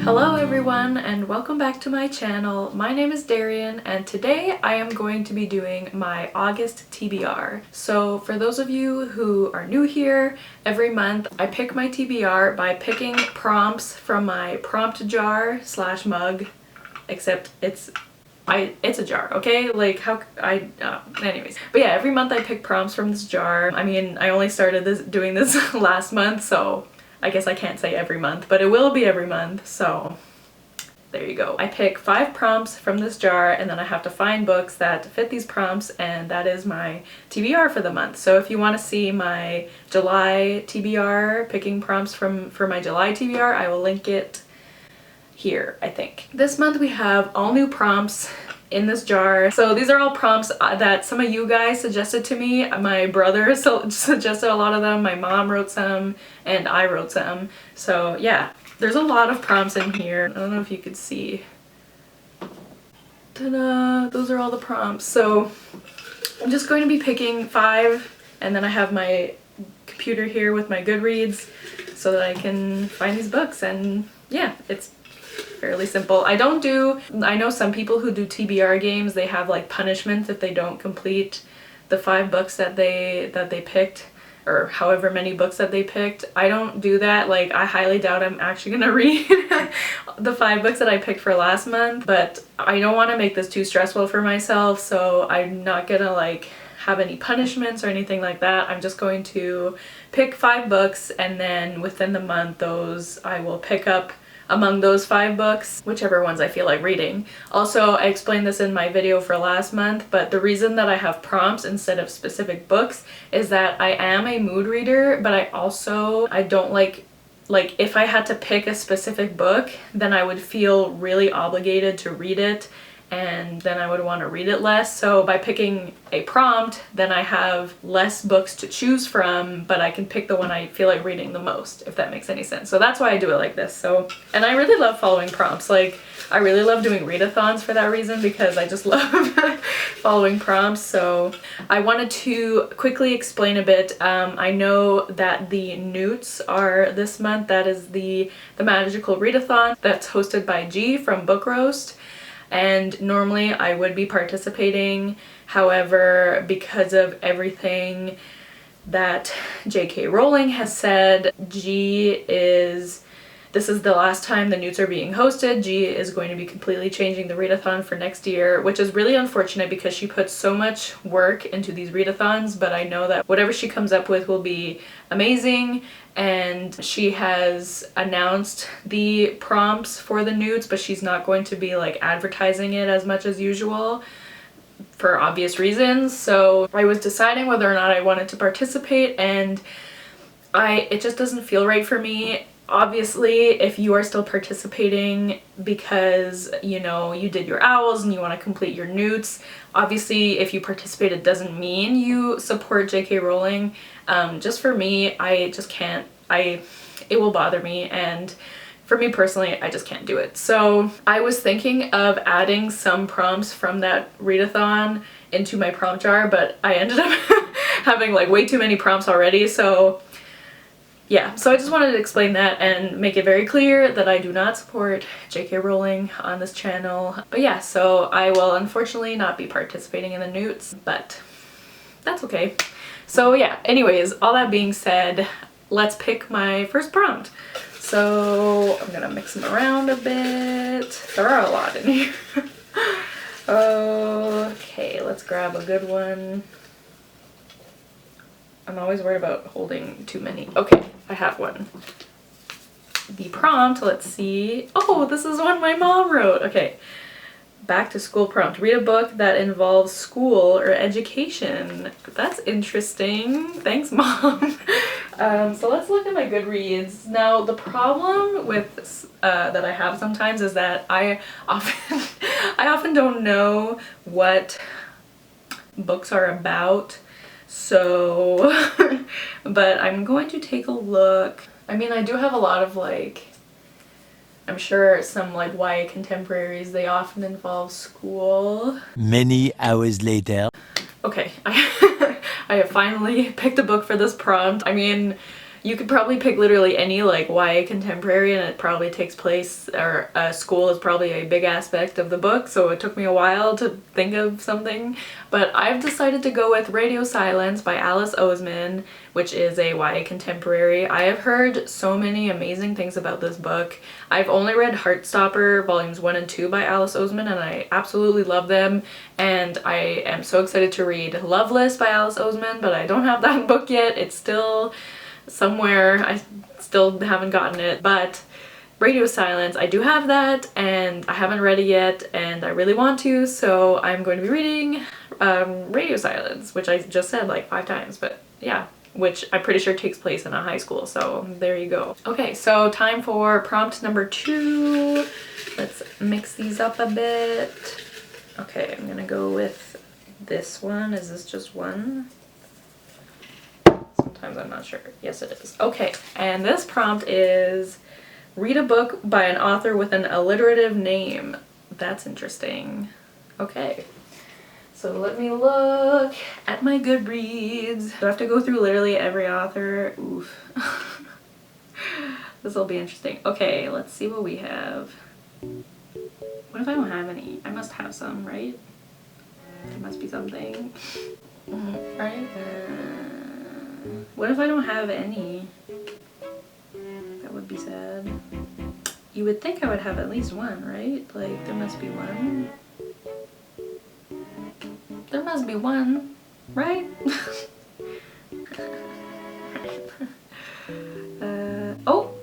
Hello everyone and welcome back to my channel. My name is Darian and today I am going to be doing my August TBR. So for those of you who are new here, every month I pick my TBR by picking prompts from my prompt jar slash mug, except it's a jar, okay? Like anyways. But yeah, every month I pick prompts from this jar. I mean, I only started doing this last month, so I guess I can't say every month, but it will be every month, so there you go. I pick 5 prompts from this jar and then I have to find books that fit these prompts, and that is my TBR for the month. So if you want to see my July TBR, picking prompts for my July TBR, I will link it here, I think. This month we have all new prompts in this jar. So these are all prompts that some of you guys suggested to me. My brother suggested a lot of them, my mom wrote some, and I wrote some. So yeah, there's a lot of prompts in here. I don't know if you could see. Ta-da! Those are all the prompts. So I'm just going to be picking 5, and then I have my computer here with my Goodreads so that I can find these books, and yeah, it's fairly simple. I know some people who do TBR games, they have like punishments if they don't complete the 5 books that they picked, or however many books that they picked. I don't do that. Like, I highly doubt I'm actually gonna read the 5 books that I picked for last month, but I don't want to make this too stressful for myself, so I'm not gonna like have any punishments or anything like that. I'm just going to pick 5 books, and then within the month those I will pick up among those 5 books, whichever ones I feel like reading. Also, I explained this in my video for last month, but the reason that I have prompts instead of specific books is that I am a mood reader, but I don't like if I had to pick a specific book, then I would feel really obligated to read it, and then I would want to read it less. So by picking a prompt, then I have less books to choose from, but I can pick the one I feel like reading the most, if that makes any sense. So that's why I do it like this. So, and I really love following prompts. Like, I really love doing readathons for that reason, because I just love following prompts. So I wanted to quickly explain a bit. I know that the Newts are this month. That is the magical readathon that's hosted by G from Book Roast. And normally I would be participating, however, because of everything that J.K. Rowling has said, this is the last time the Newts are being hosted. G is going to be completely changing the readathon for next year, which is really unfortunate because she puts so much work into these readathons, but I know that whatever she comes up with will be amazing. And she has announced the prompts for the Newts, but she's not going to be like advertising it as much as usual for obvious reasons. So I was deciding whether or not I wanted to participate, and it just doesn't feel right for me. Obviously, if you are still participating because, you know, you did your owls and you want to complete your Newts, obviously if you participate it doesn't mean you support J.K. Rowling. Just for me, I just can't, it will bother me, and for me personally, I just can't do it. So I was thinking of adding some prompts from that readathon into my prompt jar, but I ended up having like way too many prompts already, so yeah, so I just wanted to explain that and make it very clear that I do not support J.K. Rowling on this channel. But yeah, so I will unfortunately not be participating in the Newts, but that's okay. So yeah, anyways, all that being said, let's pick my first prompt. So I'm gonna mix them around a bit. There are a lot in here. Okay, let's grab a good one. I'm always worried about holding too many. Okay, I have one. The prompt, let's see. Oh, this is one my mom wrote. Okay, back to school prompt. Read a book that involves school or education. That's interesting. Thanks, Mom. So let's look at my Goodreads. Now, the problem with that I have sometimes is that I often don't know what books are about. So, but I'm going to take a look. I mean, I do have a lot of like, I'm sure some like YA contemporaries, they often involve school. Many hours later. Okay, I have finally picked a book for this prompt. I mean, You could probably pick literally any like YA contemporary and it probably takes place, or school is probably a big aspect of the book, so it took me a while to think of something. But I've decided to go with Radio Silence by Alice Oseman, which is a YA contemporary. I have heard so many amazing things about this book. I've only read Heartstopper volumes 1 and 2 by Alice Oseman and I absolutely love them, and I am so excited to read Loveless by Alice Oseman, but I don't have that book yet. It's still somewhere. I still haven't gotten it, but Radio Silence, I do have that and I haven't read it yet and I really want to, so I'm going to be reading Radio Silence, which I just said like 5 times, but yeah, which I'm pretty sure takes place in a high school, so there you go. Okay, so time for prompt number 2. Let's mix these up a bit. Okay, I'm gonna go with this one. Is this just one? Sometimes I'm not sure. Yes, it is. Okay, and this prompt is read a book by an author with an alliterative name. That's interesting. Okay, so let me look at my Goodreads. Do I have to go through literally every author? Oof. This will be interesting. Okay, let's see what we have. What if I don't have any? I must have some, right? There must be something. Right? What if I don't have any? That would be sad. You would think I would have at least one, right? Like, there must be one. There must be one, right? Oh!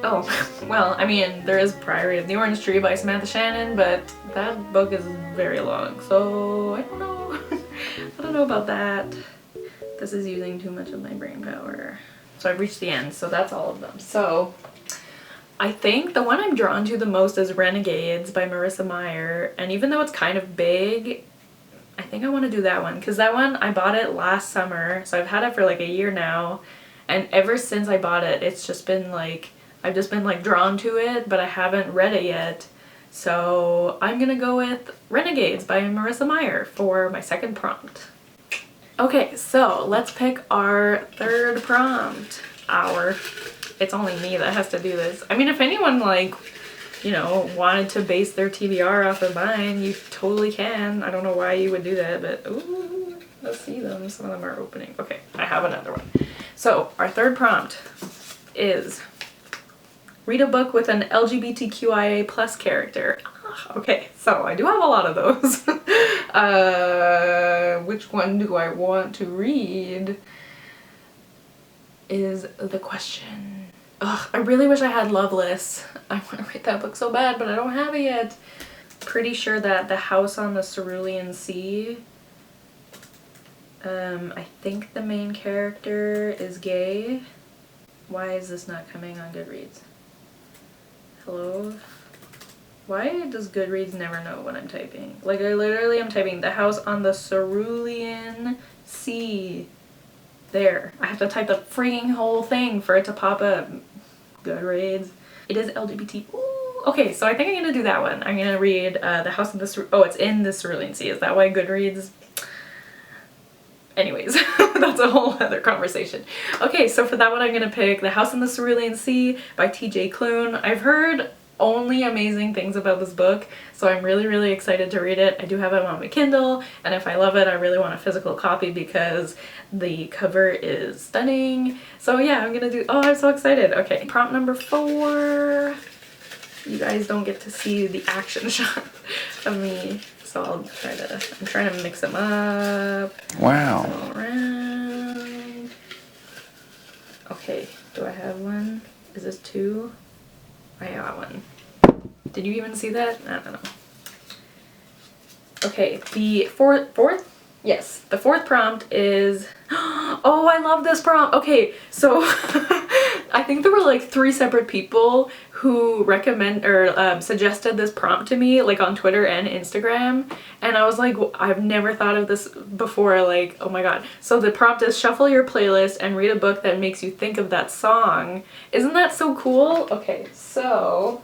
Oh, well, I mean, there is Priory of the Orange Tree by Samantha Shannon, but that book is very long, so I don't know. I don't know about that. This is using too much of my brain power. So I've reached the end, so that's all of them. So I think the one I'm drawn to the most is Renegades by Marissa Meyer, and even though it's kind of big, I think I want to do that one, because that one, I bought it last summer, so I've had it for like a year now, and ever since I bought it, it's just been like, I've just been like drawn to it, but I haven't read it yet. So I'm gonna go with Renegades by Marissa Meyer for my second prompt. Okay, so let's pick our third prompt. It's only me that has to do this. I mean, if anyone like, you know, wanted to base their TBR off of mine, you totally can. I don't know why you would do that, but ooh, let's see them. Some of them are opening. Okay, I have another one. So our third prompt is read a book with an LGBTQIA plus character. Okay, so I do have a lot of those. Which one do I want to read is the question. Ugh, I really wish I had Loveless. I want to read that book so bad, but I don't have it yet. Pretty sure that The House on the Cerulean Sea, I think the main character is gay. Why is this not coming on Goodreads? Hello? Why does Goodreads never know what I'm typing? Like, I literally am typing The House on the Cerulean Sea. There. I have to type the freaking whole thing for it to pop up. Goodreads. It is LGBT. Ooh. Okay, so I think I'm gonna do that one. I'm gonna read The House on the Oh, it's in the Cerulean Sea. Is that why Goodreads? Anyways, that's a whole other conversation. Okay, so for that one I'm gonna pick The House on the Cerulean Sea by TJ Klune. I've heard only amazing things about this book, so I'm really, really excited to read it. I do have it on my Kindle, and if I love it, I really want a physical copy because the cover is stunning. So yeah, I'm gonna do, oh, I'm so excited. Okay, prompt number 4. You guys don't get to see the action shot of me. So I'm trying to mix them up. Wow. All around. Okay, do I have one? Is this 2? I got one. Did you even see that? I don't know. Okay, the fourth? Yes, the 4th prompt is, oh, I love this prompt. Okay, so I think there were like 3 separate people who recommend or suggested this prompt to me, like on Twitter and Instagram, and I was like, I've never thought of this before, like, oh my god. So the prompt is shuffle your playlist and read a book that makes you think of that song. Isn't that so cool? Okay, so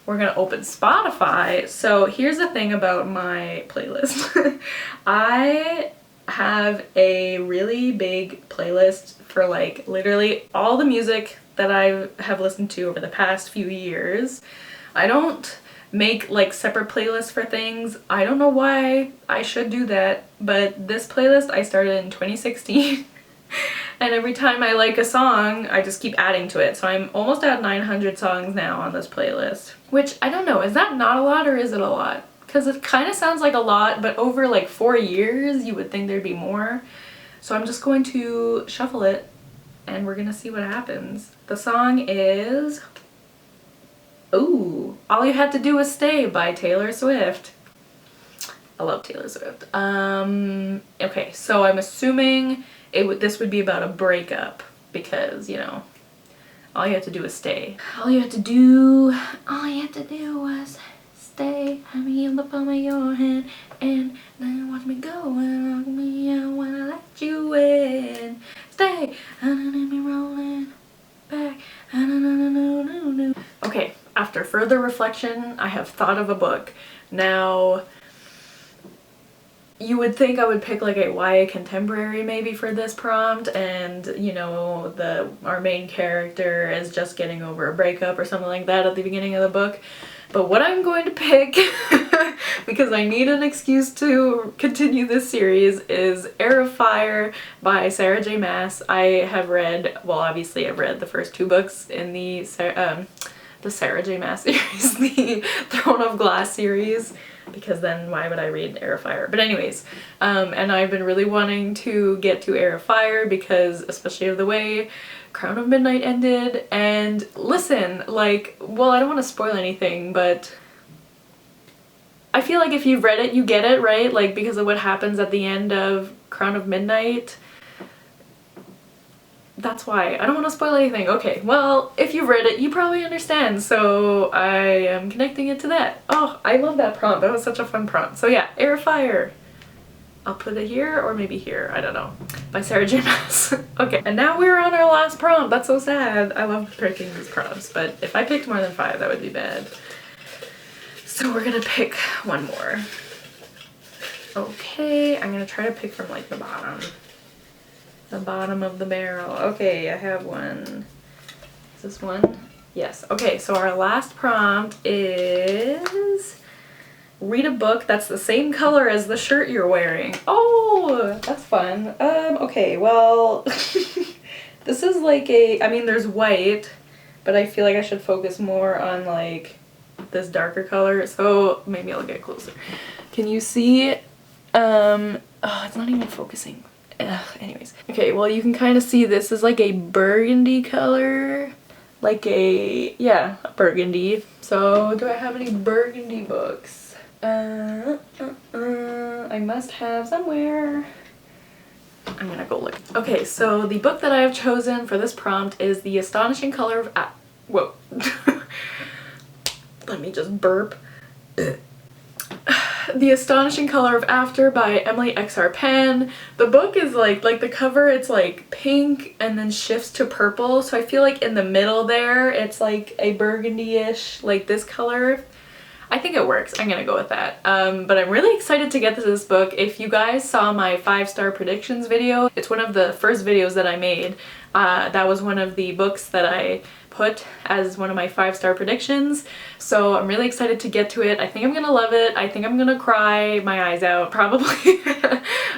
we're gonna open Spotify. So here's the thing about my playlist. I have a really big playlist for like literally all the music that I have listened to over the past few years. I don't make like separate playlists for things. I don't know why I should do that, but this playlist I started in 2016 and every time I like a song I just keep adding to it. So I'm almost at 900 songs now on this playlist, which I don't know, is that not a lot or is it a lot? Because it kind of sounds like a lot, but over like 4 years you would think there'd be more. So I'm just going to shuffle it and we're gonna see what happens. The song is, ooh, All You Had to Do Was Stay by Taylor Swift. I love Taylor Swift. Okay, so I'm assuming this would be about a breakup because, you know, all you had to do was stay. All you had to do was stay. Have me in the palm of your hand and then watch me go and lock me out when I let you in. Stay, and me rolling back. Okay, after further reflection, I have thought of a book. Now, you would think I would pick like a YA contemporary maybe for this prompt, and you know, our main character is just getting over a breakup or something like that at the beginning of the book. But what I'm going to pick, because I need an excuse to continue this series, is Heir of Fire by Sarah J Maas. I have read, well obviously I've read the first 2 books in the Sarah J Maas series, the Throne of Glass series, because then why would I read Heir of Fire? But anyways, and I've been really wanting to get to Heir of Fire because, especially of the way Crown of Midnight ended, and listen, like, well, I don't want to spoil anything, but I feel like if you've read it, you get it, right? Like, because of what happens at the end of Crown of Midnight. That's why. I don't want to spoil anything. Okay, well, if you've read it, you probably understand, so I am connecting it to that. Oh, I love that prompt. That was such a fun prompt. So yeah, Heir of Fire. I'll put it here or maybe here, I don't know, by Sarah J Maas. Okay, and now we're on our last prompt. That's so sad. I love picking these prompts, but if I picked more than 5, that would be bad. So we're gonna pick one more. Okay, I'm gonna try to pick from like the bottom. The bottom of the barrel. Okay, I have one. Is this one? Yes. Okay, so our last prompt is read a book that's the same color as the shirt you're wearing. Oh, that's fun. Okay, well, this is like I mean, there's white, but I feel like I should focus more on like this darker color, so maybe I'll get closer. Can you see? Oh, it's not even focusing. Anyways. Okay, well, you can kind of see this is like a burgundy color. Like a, yeah, a burgundy. So, do I have any burgundy books? I must have somewhere. I'm gonna go look. Okay, so the book that I have chosen for this prompt is The Astonishing Color of whoa. Let me just burp. The Astonishing Color of After by Emily X.R. Penn. The book is like the cover, it's like pink and then shifts to purple, so I feel like in the middle there it's like a burgundy-ish, like this color. I think it works. I'm gonna go with that. But I'm really excited to get to this book. If you guys saw my 5-star predictions video, it's one of the first videos that I made. That was one of the books that I put as one of my 5-star predictions. So I'm really excited to get to it. I think I'm gonna love it. I think I'm gonna cry my eyes out, probably.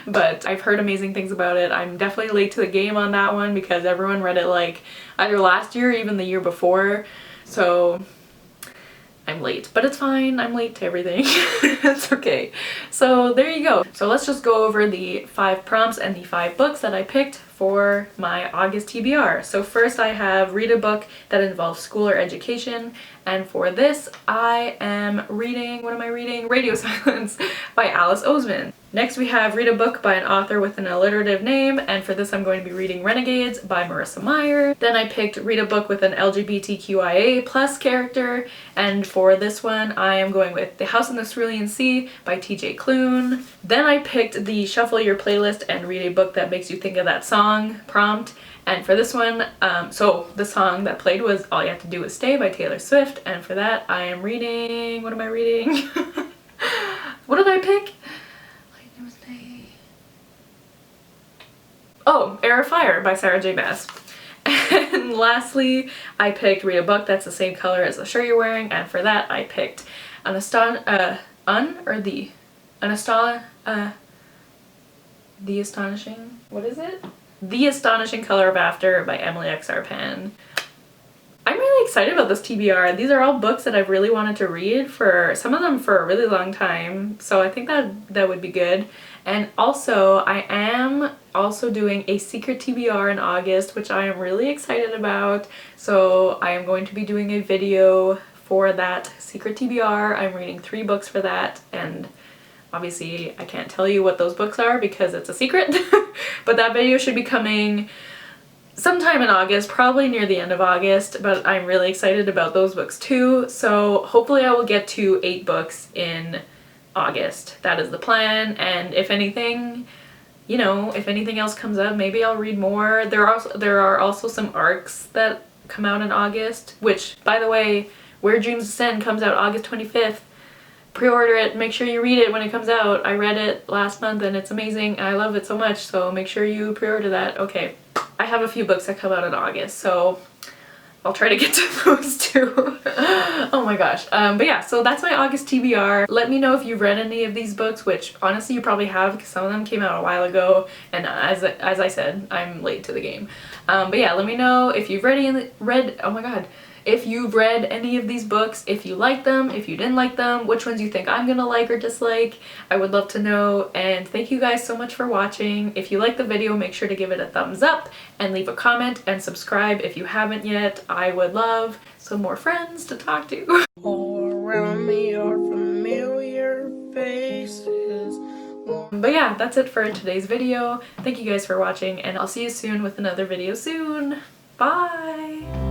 But I've heard amazing things about it. I'm definitely late to the game on that one because everyone read it like either last year or even the year before. So I'm late, but it's fine. I'm late to everything. It's okay. So there you go. So let's just go over the 5 prompts and the 5 books that I picked for my August TBR. So first I have read a book that involves school or education, and for this I am reading, what am I reading? Radio Silence by Alice Oseman. Next we have read a book by an author with an alliterative name, and for this I'm going to be reading Renegades by Marissa Meyer. Then I picked read a book with an LGBTQIA plus character, and for this one I am going with The House in the Cerulean Sea by TJ Klune. Then I picked the Shuffle Your Playlist and read a book that makes you think of that song prompt, and for this one, so the song that played was All You Have to Do Is Stay by Taylor Swift, and for that I am reading, what am I reading? What did I pick? Oh, Air of Fire by Sarah J. Maas. And lastly, I picked read a book that's the same color as the shirt you're wearing, and for that I picked The Astonishing, what is it? The Astonishing Color of After by Emily X. Arpan. I'm really excited about this TBR. These are all books that I've really wanted to read, for some of them for a really long time, so I think that would be good. And also, I am also doing a secret TBR in August, which I am really excited about. So I am going to be doing a video for that secret TBR. I'm reading 3 books for that, and obviously I can't tell you what those books are because it's a secret. But that video should be coming sometime in August, probably near the end of August, but I'm really excited about those books too. So hopefully I will get to 8 books in August. That is the plan, and if anything, you know, if anything else comes up, maybe I'll read more. There are also some arcs that come out in August, which, by the way, Where Dreams Descend comes out August 25th. Pre-order it, make sure you read it when it comes out. I read it last month and it's amazing and I love it so much, so make sure you pre-order that. Okay, I have a few books that come out in August, so I'll try to get to those too. Oh my gosh. But yeah, so that's my August TBR. Let me know if you've read any of these books, which honestly you probably have because some of them came out a while ago, and as I said, I'm late to the game. But yeah, let me know if you've if you've read any of these books, if you like them, if you didn't like them, which ones you think I'm gonna like or dislike. I would love to know, and thank you guys so much for watching. If you like the video, make sure to give it a thumbs up and leave a comment and subscribe if you haven't yet. I would love some more friends to talk to. All around me are familiar faces. But yeah, that's it for today's video. Thank you guys for watching, and I'll see you soon with another video soon. Bye!